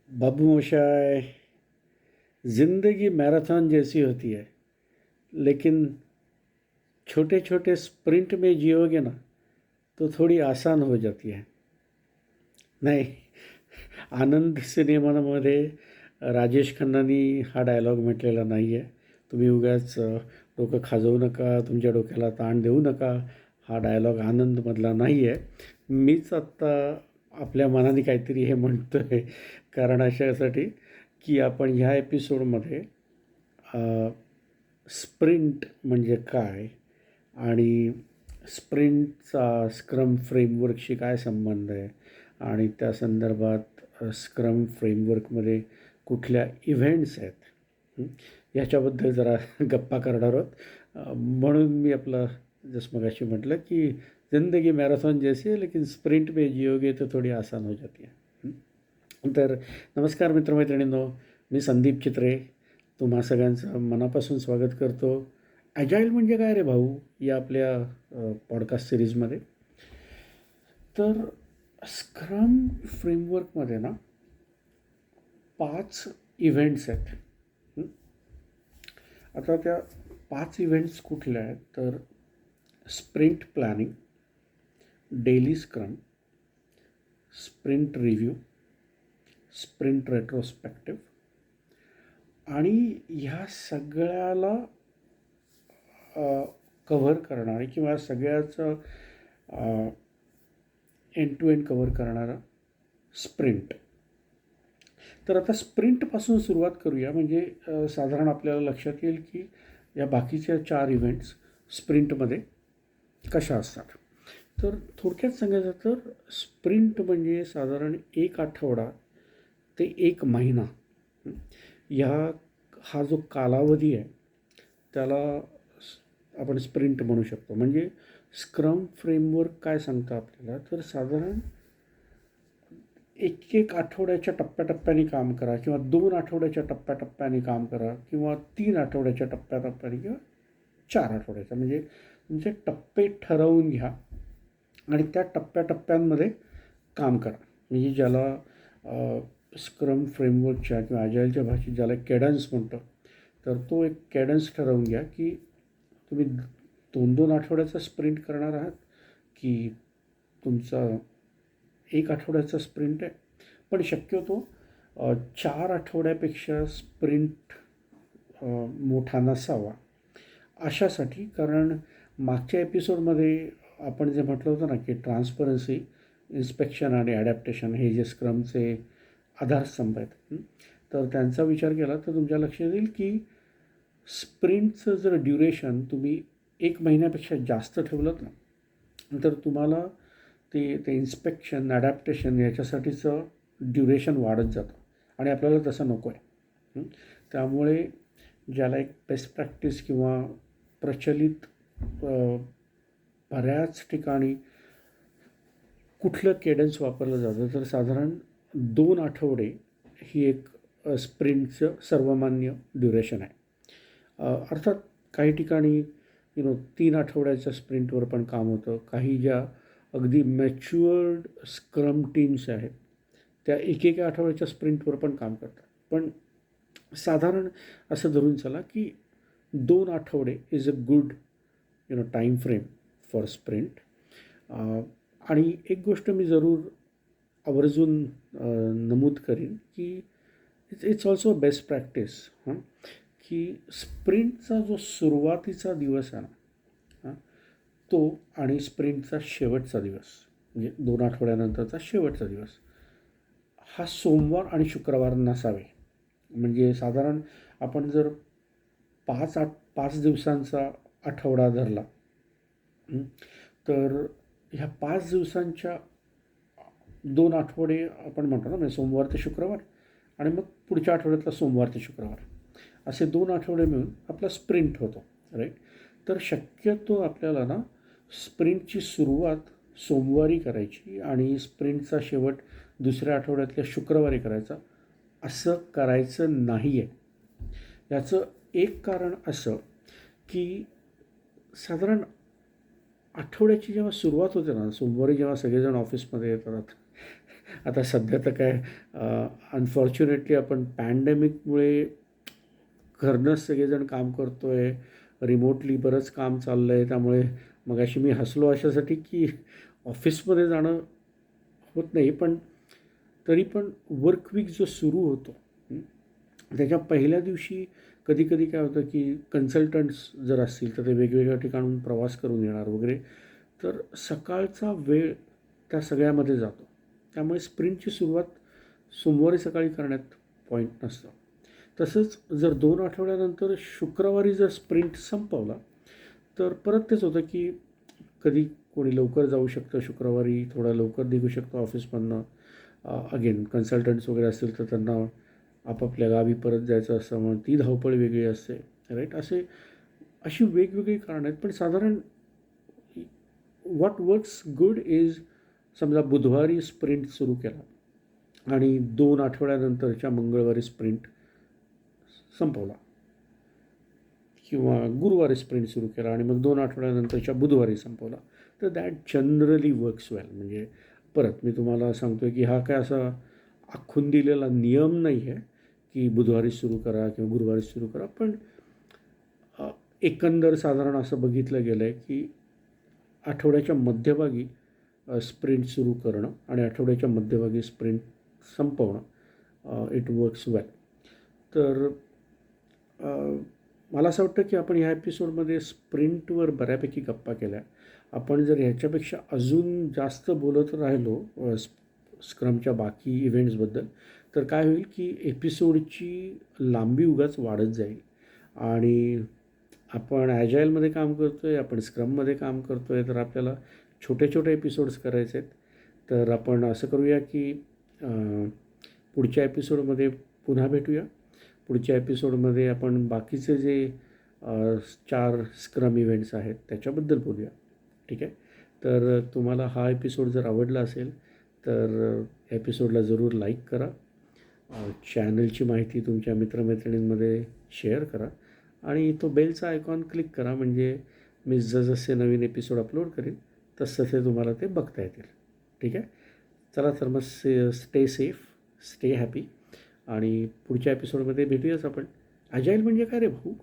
बाबू मोशाय, ज़िंदगी मैराथन जैसी होती है, लेकिन छोटे छोटे स्प्रिंट में जियोगे ना तो थोड़ी आसान हो जाती है. नाही, आनंद सिनेमामध्ये राजेश खन्नानी हा डायलॉग म्हटलेला नाही आहे. तुम्ही उगाच डोकं खाजवू नका, तुमच्या डोक्याला ताण देऊ नका. हा डायलॉग आनंदमधला नाही आहे. मीच आत्ता आपल्या मनाने काहीतरी हे म्हणतो आहे, कारण अशासाठी की आपण ह्या एपिसोडमध्ये स्प्रिंट म्हणजे काय आणि स्प्रिंटचा स्क्रम फ्रेमवर्कशी काय संबंध आहे आणि त्या संदर्भात स्क्रम फ्रेमवर्कमध्ये कुठल्या इव्हेंट्स आहेत, याच्याबद्दल जरा गप्पा करणार आहोत. म्हणून मी आपलं जसं मगाशी म्हटलं की ज़िंदगी मैराथन जैसी है लेकिन स्प्रिंट में जियोगे तो थोडी आसान हो जाती है. तर नमस्कार मित्रमैत्रिणींनो, मी संदीप चित्रे तुम्हा सगळ्यांचं मनापासून स्वागत करतो ॲजाईल म्हणजे काय रे भाऊ या आपल्या पॉडकास्ट सिरीजमध्ये. तर स्क्रम फ्रेमवर्कमध्ये ना 5 इव्हेंट्स आहेत. आता त्या 5 इव्हेंट्स कुठल्या आहेत तर sprint planning, daily scrum, sprint review, sprint retrospective आणि ह्या सगळ्याला कव्हर करणारे किंवा सगळ्याचं एंड टू एंड कव्हर करणारा स्प्रिंट. तर आता स्प्रिंटपासून सुरुवात करूया, म्हणजे साधारण आपल्याला लक्षात येईल की या बाकीच्या 4 इव्हेंट्स स्प्रिंटमध्ये कशा असतात. तर थोडक्यात सांगायचं तर स्प्रिंट म्हणजे साधारण 1 आठवडा ते 1 महिना हा जो कालावधी आहे त्याला आपण स्प्रिंट म्हणू शकतो. म्हणजे स्क्रम फ्रेमवर्क काय सांगतं आपल्याला तर साधारण 1 आठवड्याच्या टप्प्याटप्प्याने काम करा किंवा 2 आठवड्याच्या टप्प्याटप्प्याने काम करा किंवा 3 आठवड्याच्या टप्प्याटप्प्याने किंवा 4 आठवड्याचा, म्हणजे तुमचे टप्पे ठरवून घ्या आणि त्या टप्प्याटप्प्यांमध्ये काम करा. म्हणजे ज्याला स्क्रम फ्रेमवर्कच्या किंवा ॲजाईलच्या भाषेत ज्याला कॅडन्स म्हणतो, तर तो एक कॅडन्स ठरवून घ्या की तुम्ही 2-2 आठवड्याचा स्प्रिंट करणार आहात की तुमचा 1 आठवड्याचा स्प्रिंट आहे. पण शक्यतो 4 आठवड्यापेक्षा स्प्रिंट मोठा नसावा अशासाठी. कारण मागच्या एपिसोडमध्ये आपण जे म्हटलं होतं ना की ट्रान्सपरन्सी, इन्स्पेक्शन आणि ॲडॅप्टेशन हे जे स्क्रमचे आधारस्तंभ आहेत, तर त्यांचा विचार केला तर तुमच्या लक्षात येईल की स्प्रिंटचं जर ड्युरेशन तुम्ही 1 महिन्यापेक्षा जास्त ठेवलं ना तर तुम्हाला ते इन्स्पेक्शन, ॲडॅप्टेशन याच्यासाठीचं ड्युरेशन वाढत जातं आणि आपल्याला तसं नको आहे. त्यामुळे ज्याला एक बेस्ट प्रॅक्टिस किंवा प्रचलित बऱ्याच ठिकाणी कुठलं केडन्स वापरलं जातं तर साधारण 2 आठवडे ही एक स्प्रिंटचं सर्वमान्य ड्युरेशन आहे. अर्थात काही ठिकाणी 3 आठवड्याच्या स्प्रिंटवर पण काम होतं. काही ज्या अगदी मॅच्युअर्ड स्क्रम टीम्स आहेत त्या 1-1 आठवड्याच्या स्प्रिंटवर पण काम करतात. पण साधारण असं धरून चला की 2 आठवडे is a good time frame for sprint. आणि एक गोष्ट मी जरूर आवर्जून नमूद करीन की इट्स ऑल्सो बेस्ट प्रॅक्टिस की स्प्रिंटचा जो सुरुवातीचा दिवस आहे ना तो आणि स्प्रिंटचा शेवटचा दिवस म्हणजे 2 आठवड्यानंतरचा शेवटचा दिवस हा सोमवार आणि शुक्रवार नसावे. म्हणजे साधारण आपण जर 5 दिवसांचा आठवडा धरला तर ह्या 5 दिवसांच्या 2 आठवडे आपण म्हणतो ना, म्हणजे सोमवार ते शुक्रवार आणि मग पुढच्या आठवड्यातला सोमवार ते शुक्रवार असे 2 आठवडे मिळून आपला स्प्रिंट होतो, राईट. तर शक्यतो आपल्याला ना स्प्रिंटची सुरुवात सोमवारी करायची आणि स्प्रिंटचा शेवट दुसऱ्या आठवड्यातल्या शुक्रवारी करायचा, असं करायचं नाही आहे. याचं एक कारण असं की साधारण आठवड्याची जेव्हा सुरुवात होते ना, सोमवारी जेव्हा सगळेजण ऑफिसमध्ये येतात आता सध्या तर काय अनफॉर्च्युनेटली आपण पॅन्डेमिकमुळे घरनंच सगळेजण काम करतो आहे. रिमोटली बरंच काम चाललं आहे. त्यामुळे मगाशी मी हसलो अशासाठी की ऑफिसमध्ये जाणं होत नाही. पण तरी पण वर्क वीक जो सुरू होतो त्याच्या पहिल्या दिवशी कधी कधी काय होतं की कन्सल्टंट्स जर असतील तर ते वेगवेगळ्या ठिकाणून प्रवास करून येणार वगैरे. तर सकाळचा वेळ त्या सगळ्यामध्ये जातो. त्यामुळे स्प्रिंटची सुरुवात सोमवारी सकाळी करण्यात पॉईंट नसतं. तसंच जर 2 आठवड्यानंतर शुक्रवारी जर स्प्रिंट संपवला तर परत तेच होतं की कधी कोणी लवकर जाऊ शकतं, शुक्रवारी थोडा लवकर निघू शकतो ऑफिसमधनं. अगेन कन्सल्टंट्स वगैरे असतील तर त्यांना आपापल्या गावी परत जायचं असतं, म्हणून ती धावपळ वेगळी असते. राईट. अशी वेगवेगळी कारणं आहेत. पण साधारण व्हॉट वर्क्स गुड इज, समजा बुधवारी स्प्रिंट सुरू केला आणि 2 आठवड्यानंतरच्या मंगळवारी स्प्रिंट संपवला, किंवा गुरुवारी स्प्रिंट सुरू केला आणि मग 2 आठवड्यानंतरच्या बुधवारी संपवला, तर दॅट जनरली वर्क्स वेल. म्हणजे परत मी तुम्हाला सांगतो आहे की हा काय असा आखून दिलेला नियम नाही आहे की बुधवारी सुरू करा किंवा गुरुवारी सुरू करा. पण एकंदर साधारण असं बघितलं गेलं आहे की आठवड्याच्या मध्यभागी स्प्रिंट सुरू करणं आणि आठवड्याच्या मध्यभागी स्प्रिंट संपवणं, इट वर्क्स वेल. तर मला असं वाटतं की आपण ह्या एपिसोडमध्ये स्प्रिंटवर बऱ्यापैकी गप्पा केल्या. आपण जर ह्याच्यापेक्षा अजून जास्त बोलत राहिलो स्क्रमच्या बाकी इव्हेंट्सबद्दल तर काय होईल की एपिसोडची लांबी उगाच वाढत जाईल. आणि आपण ॲजाईलमध्ये काम करतो आहे, आपण स्क्रममध्ये काम करतो आहे, तर आपल्याला छोटे छोटे एपिसोड्स करायचे आहेत. तर आपण असं करूया की पुढच्या एपिसोडमध्ये पुन्हा भेटूया. पुढच्या एपिसोडमध्ये आपण बाकीचे जे 4 स्क्रम इव्हेंट्स आहेत त्याच्याबद्दल बोलूया. ठीक आहे. तर तुम्हाला हा एपिसोड जर आवडला असेल तर एपिसोडला जरूर लाईक करा, चॅनलची माहिती तुमच्या मित्रमैत्रिणींमध्ये शेअर करा आणि तो बेलचा आयकॉन क्लिक करा. म्हणजे मी जसजसे नवीन एपिसोड अपलोड करेन तसतसे तुम्हाला ते बघता येतील. ठीक आहे. चला तर मग स्टे सेफ, स्टे हॅपी आणि पुढच्या एपिसोडमध्ये भेटूयाच आपण. अजाईल म्हणजे काय रे भाऊ?